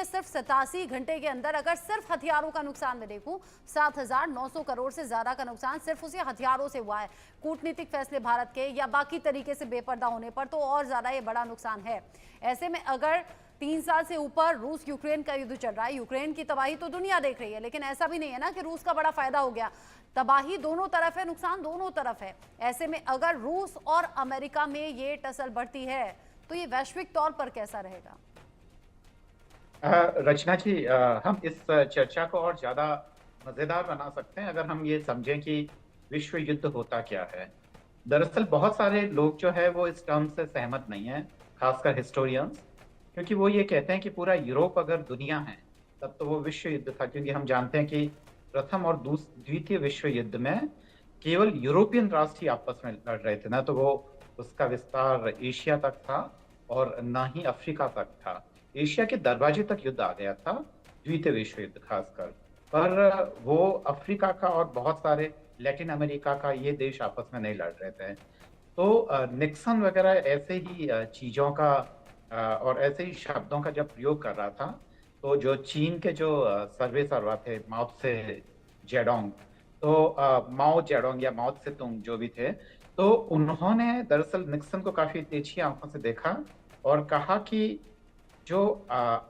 देखिए सिर्फ 87 घंटे के अंदर अगर सिर्फ हथियारों का नुकसान मैं देखूं 7,900 करोड़ से ज्यादा का नुकसान सिर्फ उसी हथियारों से हुआ है। कूटनीतिक फैसले भारत के या बाकी तरीके से बेपर्दा होने पर तो और ज्यादा ये बड़ा नुकसान है। ऐसे में अगर 3 साल से ऊपर रूस यूक्रेन का युद्ध चल रहा है, यूक्रेन की तबाही तो दुनिया देख रही है, लेकिन ऐसा भी नहीं है ना कि रूस का बड़ा फायदा हो गया। तबाही दोनों तरफ है, नुकसान दोनों तरफ है। ऐसे में अगर रूस और अमेरिका में ये टसल बढ़ती है तो ये वैश्विक तौर पर कैसा रहेगा? रचना जी, हम इस चर्चा को और ज्यादा मजेदार बना सकते हैं अगर हम ये समझें कि विश्व युद्ध होता क्या है। दरअसल बहुत सारे लोग जो है वो इस टर्म से सहमत नहीं है, खासकर हिस्टोरियंस, क्योंकि वो ये कहते हैं कि पूरा यूरोप अगर दुनिया है तब तो वो विश्व युद्ध था, क्योंकि हम जानते हैं कि प्रथम और द्वितीय विश्व युद्ध में केवल यूरोपियन राष्ट्र ही आपस में लड़ रहे थे, ना तो वो उसका विस्तार एशिया तक था और ना ही अफ्रीका तक था। एशिया के दरवाजे तक युद्ध आ गया था, द्वितीय विश्व युद्ध खासकर। पर वो अफ्रीका का और बहुत सारे लैटिन अमेरिका का ये देश आपस में नहीं लड़ रहे थे। तो निक्सन वगैरह ऐसे ही चीजों का और ऐसे ही शब्दों का जब प्रयोग कर रहा था, तो जो चीन के जो सर्वे सर्वा थे माओ से जेडोंग, तो माओ जेडोंग या माओ से तुंग जो भी थे, तो उन्होंने दरअसल निक्सन को काफी तिरछी आंखों से देखा और कहा कि जो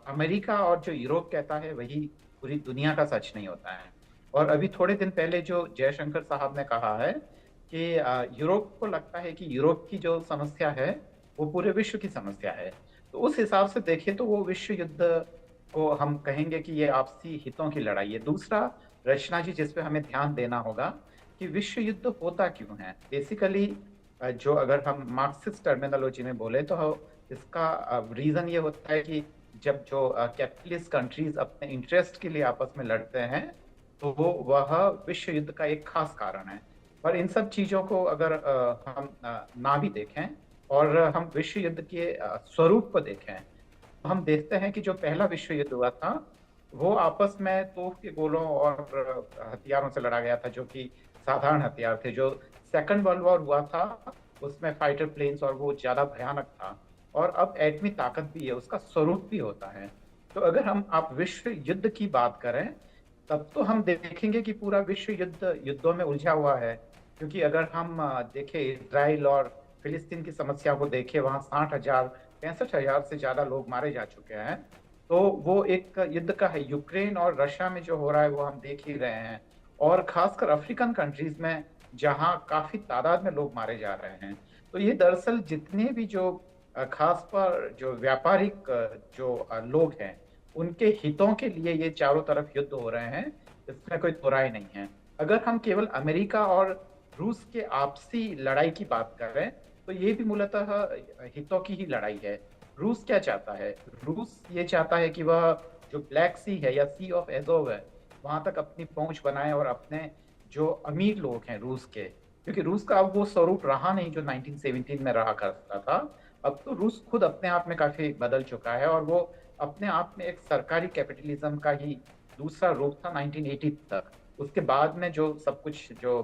अमेरिका और जो यूरोप कहता है वही पूरी दुनिया का सच नहीं होता है। और अभी थोड़े दिन पहले जो जयशंकर साहब ने कहा है कि यूरोप को लगता है कि यूरोप की जो समस्या है वो पूरे विश्व की समस्या है। तो उस हिसाब से देखें तो वो विश्व युद्ध को हम कहेंगे कि ये आपसी हितों की लड़ाई है। दूसरा, रचना जी, जिस पे हमें ध्यान देना होगा कि विश्व युद्ध होता क्यों है। बेसिकली जो अगर हम मार्क्सिस्ट टर्मिनोलॉजी में बोले तो इसका रीजन ये होता है कि जब जो कैपिटलिस्ट कंट्रीज अपने इंटरेस्ट के लिए आपस में लड़ते हैं तो वो वह विश्व युद्ध का एक खास कारण है। पर इन सब चीजों को अगर हम ना भी देखें और हम विश्व युद्ध के स्वरूप को देखें, तो हम देखते हैं कि जो पहला विश्व युद्ध हुआ था वो आपस में तोप के गोलों और हथियारों से लड़ा गया था, जो कि साधारण हथियार थे। जो सेकंड वर्ल्ड वॉर हुआ था उसमें फाइटर प्लेन्स और वो ज्यादा भयानक था। और अब एटमी ताकत भी है, उसका स्वरूप भी होता है। तो अगर हम आप विश्व युद्ध की बात करें तब तो हम देखेंगे कि पूरा विश्व युद्धों में उलझा हुआ है। क्योंकि अगर हम देखें इजराइल और फिलिस्तीन की समस्या को देखें, वहां 60,000 65,000 से ज्यादा लोग मारे जा चुके हैं। तो वो एक युद्ध का है। यूक्रेन और रशिया में जो हो रहा है वो हम देख ही रहे हैं, और खासकर अफ्रीकन कंट्रीज में जहां काफी तादाद में लोग मारे जा रहे हैं। तो ये दरअसल जितने भी जो खास पर जो व्यापारिक जो लोग हैं उनके हितों के लिए ये चारों तरफ युद्ध हो रहे हैं, इसमें कोई दो राय नहीं है। अगर हम केवल अमेरिका और रूस के आपसी लड़ाई की बात करें तो ये भी मूलतः हितों की ही लड़ाई है। रूस क्या चाहता है? रूस ये चाहता है कि वह जो ब्लैक सी है या सी ऑफ एजोव है वहां तक अपनी पहुंच बनाए और अपने जो अमीर लोग हैं रूस के, क्योंकि रूस का अब वो स्वरूप रहा नहीं जो 1917 में रहा करता था। अब तो रूस खुद अपने आप में काफी बदल चुका है और वो अपने आप में एक सरकारी कैपिटलिज्म का ही दूसरा रूप था 1980 तक। उसके बाद में जो सब कुछ जो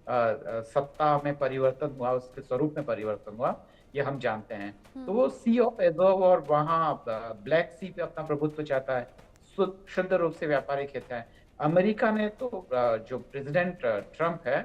सत्ता में परिवर्तन हुआ, उसके स्वरूप में परिवर्तन हुआ, ये हम जानते हैं। तो वो सी ऑफ एजोव और वहाँ ब्लैक सी पे अपना प्रभुत्व चाहता है, शुद्ध रूप से व्यापारिक हित है। अमेरिका ने तो जो प्रेसिडेंट ट्रम्प है,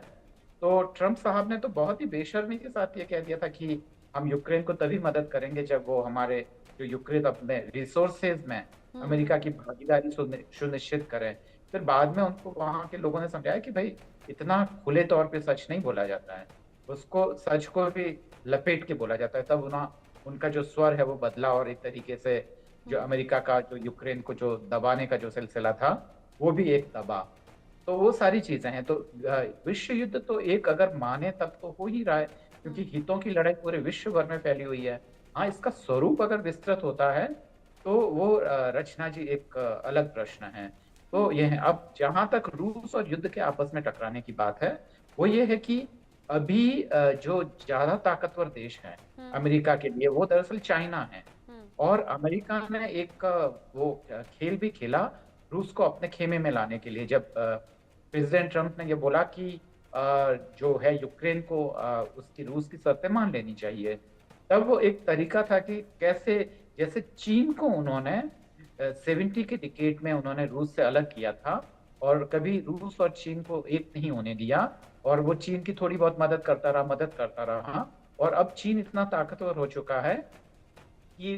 तो ट्रम्प साहब ने तो बहुत ही बेशर्मी के साथ ये कह दिया था कि हम यूक्रेन को तभी मदद करेंगे जब वो हमारे जो यूक्रेन अपने रिसोर्सेज में अमेरिका की भागीदारी सुनिश्चित करें। फिर बाद में उनको वहां के लोगों ने समझाया कि भाई इतना खुले तौर पे सच नहीं बोला जाता है, उसको सच को भी लपेट के बोला जाता है। तब उनका जो स्वर है वो बदला और एक तरीके से जो अमेरिका का जो यूक्रेन को जो दबाने का जो सिलसिला था वो भी एक दबा। तो वो सारी चीजें हैं। तो विश्व युद्ध तो एक अगर माने तब तो हो ही रहा है, क्योंकि हितों की लड़ाई पूरे विश्व भर में फैली हुई है। हाँ, इसका स्वरूप अगर विस्तृत होता है तो वो रचना जी एक अलग प्रश्न है। तो ये है। अब जहां तक रूस और युद्ध के आपस में टकराने की बात है, वो ये है कि अभी जो ज्यादा ताकतवर देश है अमेरिका के लिए वो दरअसल चाइना है। और अमेरिका ने एक वो खेल भी खेला रूस को अपने खेमे में लाने के लिए। जब प्रेसिडेंट ट्रम्प ने ये बोला कि जो है यूक्रेन को उसकी रूस की शर्तें मान लेनी चाहिए, तब वो एक तरीका था कि कैसे, जैसे चीन को उन्होंने 70 के डिकेड में उन्होंने रूस से अलग किया था और कभी रूस और चीन को एक नहीं होने दिया, और वो चीन की थोड़ी बहुत मदद करता रहा। और अब चीन इतना ताकतवर हो चुका है कि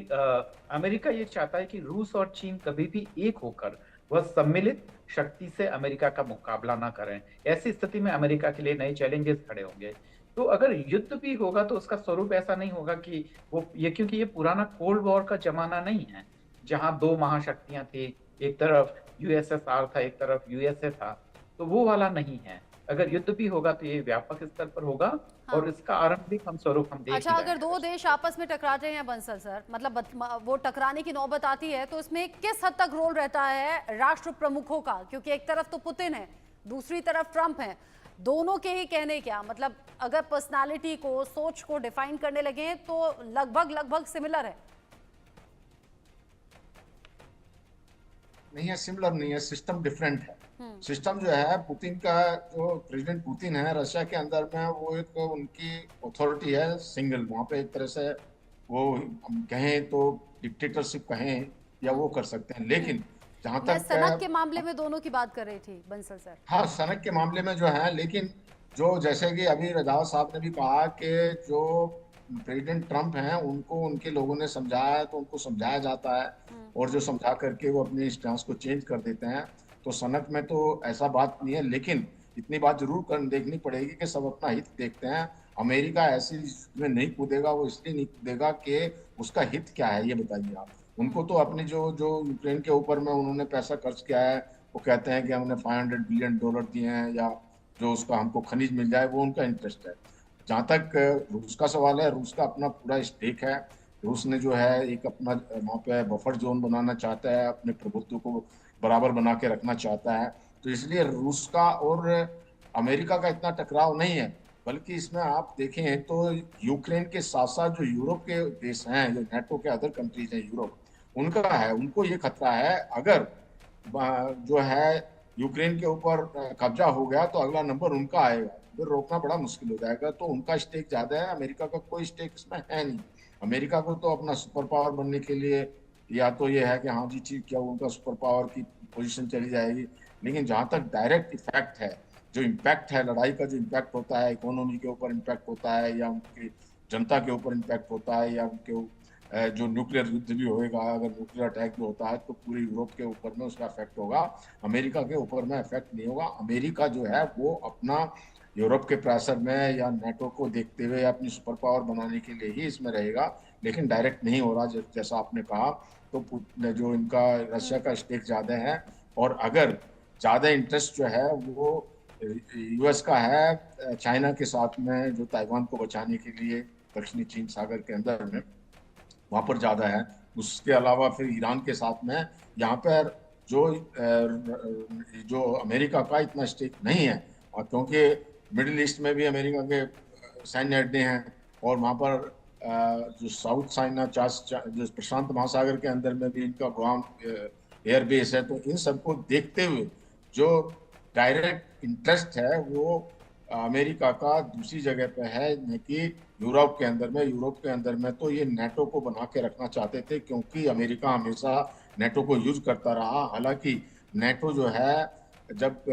अमेरिका ये चाहता है कि रूस और चीन कभी भी एक होकर वह सम्मिलित शक्ति से अमेरिका का मुकाबला ना करें। ऐसी स्थिति में अमेरिका के लिए नए चैलेंजेस खड़े होंगे। तो अगर युद्ध भी होगा तो उसका स्वरूप ऐसा नहीं होगा कि वो ये, क्योंकि ये पुराना कोल्ड वॉर का जमाना नहीं है जहां दो महाशक्तियां थी, एक तरफ यूएसएसआर था, एक तरफ यूएसए था। तो वो वाला नहीं है। अगर युद्ध भी होगा तो ये व्यापक स्तर पर होगा, हाँ। और इसका आरंभिक हम स्वरूप हम देख अच्छा, ही रहे अगर हैं। दो देश आपस में टकराते हैं बंसल सर, मतलब वो टकराने की नौबत आती है तो इसमें किस हद तक रोल रहता है राष्ट्र प्रमुखों का? क्योंकि एक तरफ तो पुतिन है, दूसरी तरफ ट्रंप है, दोनों के ही कहने क्या मतलब, अगर पर्सनालिटी को, सोच को डिफाइन करने लगे तो लगभग लगभग सिमिलर है। नहीं है, सिमिलर नहीं है, सिस्टम डिफरेंट है। सिस्टम जो है पुतिन का, जो प्रेसिडेंट पुतिन है रशिया के अंदर में, वो एक उनकी अथॉरिटी है सिंगल, वहां पे एक तरह से वो हम कहें तो डिक्टेटरशिप कहें या वो कर सकते हैं। लेकिन जहां मैं तक सनक के मामले में दोनों की बात कर रही थी बंसल सर। हाँ, सनक के मामले में जो है, लेकिन जो जैसे कि अभी रजावत साहब ने भी कहा कि जो प्रेसिडेंट ट्रंप हैं उनको उनके लोगों ने समझाया है तो उनको समझाया जाता है, और जो समझा करके वो अपने स्टांस को चेंज कर देते हैं। तो सनक में तो ऐसा बात नहीं है, लेकिन इतनी बात जरूर देखनी पड़ेगी कि सब अपना हित देखते हैं। अमेरिका ऐसी में नहीं कूदेगा, वो इसलिए नहीं कूदेगा कि उसका हित क्या है ये बताइए आप। उनको तो अपने जो जो यूक्रेन के ऊपर में उन्होंने पैसा खर्च किया है, वो कहते हैं कि हमने $500 बिलियन दिए हैं, या जो उसका हमको खनिज मिल जाए, वो उनका इंटरेस्ट है। जहाँ तक रूस का सवाल है, रूस का अपना पूरा स्टेक है। रूस ने जो है एक अपना वहाँ पे बफर जोन बनाना चाहता है, अपने प्रभुत्व को बराबर बना के रखना चाहता है। तो इसलिए रूस का और अमेरिका का इतना टकराव नहीं है, बल्कि इसमें आप देखें तो यूक्रेन के साथ साथ जो यूरोप के देश हैं, जो नेटो के अदर कंट्रीज हैं यूरोप, उनका है, उनको ये खतरा है। अगर जो है यूक्रेन के ऊपर कब्जा हो गया तो अगला नंबर उनका आएगा, फिर रोकना बड़ा मुश्किल हो जाएगा। तो उनका स्टेक ज्यादा है, अमेरिका का कोई स्टेक इसमें है नहीं। अमेरिका को तो अपना सुपर पावर बनने के लिए या तो ये है कि हाँ जी ठीक है, उनका सुपर पावर की पोजीशन चली जाएगी, लेकिन जहाँ तक डायरेक्ट इफेक्ट है, जो इम्पैक्ट है लड़ाई का, जो इम्पैक्ट होता है इकोनॉमी के ऊपर इम्पैक्ट होता है, या उनकी जनता के ऊपर इम्पैक्ट होता है, या उनके जो न्यूक्लियर युद्ध भी होएगा, अगर न्यूक्लियर अटैक भी होता है तो पूरे यूरोप के ऊपर में उसका इफेक्ट होगा, अमेरिका के ऊपर में इफेक्ट नहीं होगा। अमेरिका जो है वो अपना यूरोप के प्रेशर में या नेटो को देखते हुए अपनी सुपर पावर बनाने के लिए ही इसमें रहेगा, लेकिन डायरेक्ट नहीं हो रहा जैसा आपने कहा। तो जो इनका रशिया का स्टेक ज्यादा है, और अगर ज्यादा इंटरेस्ट जो है वो यूएस का है चाइना के साथ में, जो ताइवान को बचाने के लिए दक्षिणी चीन सागर के अंदर में वहां पर ज्यादा है। उसके अलावा फिर ईरान के साथ में, यहाँ पर जो अमेरिका का इतना स्टेक नहीं है, और क्योंकि मिडिल ईस्ट में भी अमेरिका के सैन्य अड्डे हैं, और वहाँ पर जो साउथ चाइना जो प्रशांत महासागर के अंदर में भी इनका गुआम एयर बेस है। तो इन सबको देखते हुए जो डायरेक्ट इंटरेस्ट है वो अमेरिका का दूसरी जगह पे है, न कि यूरोप के अंदर में। यूरोप के अंदर में तो ये नेटो को बना के रखना चाहते थे, क्योंकि अमेरिका हमेशा नेटो को यूज करता रहा। हालांकि नेटो जो है, जब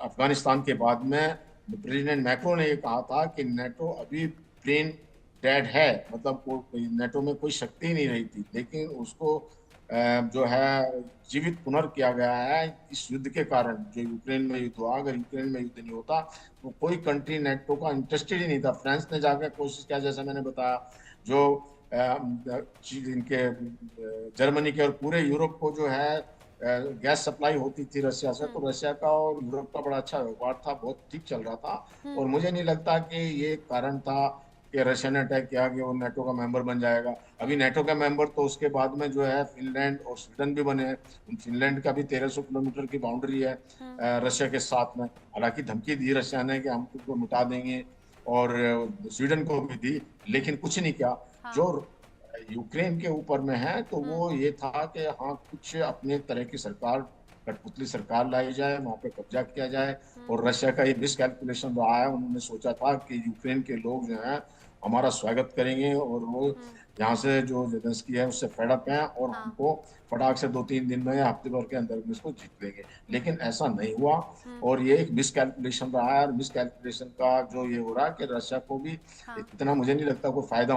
अफगानिस्तान के बाद में प्रेसिडेंट मैक्रो ने ये कहा था कि नेटो अभी ब्रेन डेड है, मतलब नेटो में कोई शक्ति नहीं रही थी, लेकिन उसको जो है जीवित पुनर् किया गया है इस युद्ध के कारण, जो यूक्रेन में युद्ध हुआ। अगर यूक्रेन में युद्ध नहीं होता तो कोई कंट्री नेटो का इंटरेस्टेड ही नहीं था। फ्रांस ने जाकर कोशिश किया, जैसा मैंने बताया, जो इनके जर्मनी के और पूरे यूरोप को जो है गैस सप्लाई होती थी रशिया से, तो रशिया का और यूरोप का बड़ा अच्छा व्यापार था, बहुत ठीक चल रहा था। और मुझे नहीं लगता कि ये कारण था कि रशिया ने अटैक किया कि वो नेटो का मेंबर बन जाएगा। अभी नेटो का मेंबर तो उसके बाद में जो है फिनलैंड और स्वीडन भी बने हैं। फिनलैंड का भी 1300 किलोमीटर की बाउंड्री है रशिया के साथ में। हालांकि धमकी दी रशिया ने कि हम तुमको मिटा देंगे, और स्वीडन को भी दी, लेकिन कुछ नहीं किया। हाँ। जो यूक्रेन के ऊपर में है तो वो ये था कि हाँ कुछ अपने तरह की सरकार कठपुतली सरकार लाई जाए, वहां पे कब्जा किया जाए। और रशिया का ये मिसकैलकुलेशन रहा है, उन्होंने सोचा था कि यूक्रेन के लोग जो है हमारा स्वागत करेंगे और वो यहाँ से जो जेलेंस्की है उससे फेडअप हैं और हाँ। हमको फटाक से 2-3 दिन में या हफ्ते भर के अंदर में इसको जीत लेंगे। लेकिन ऐसा नहीं हुआ और ये एक मिसकैलकुलेशन रहा है। और मिसकैलकुलेशन का जो ये हो रहा है कि रशिया को भी हाँ। इतना मुझे नहीं लगता कोई फायदा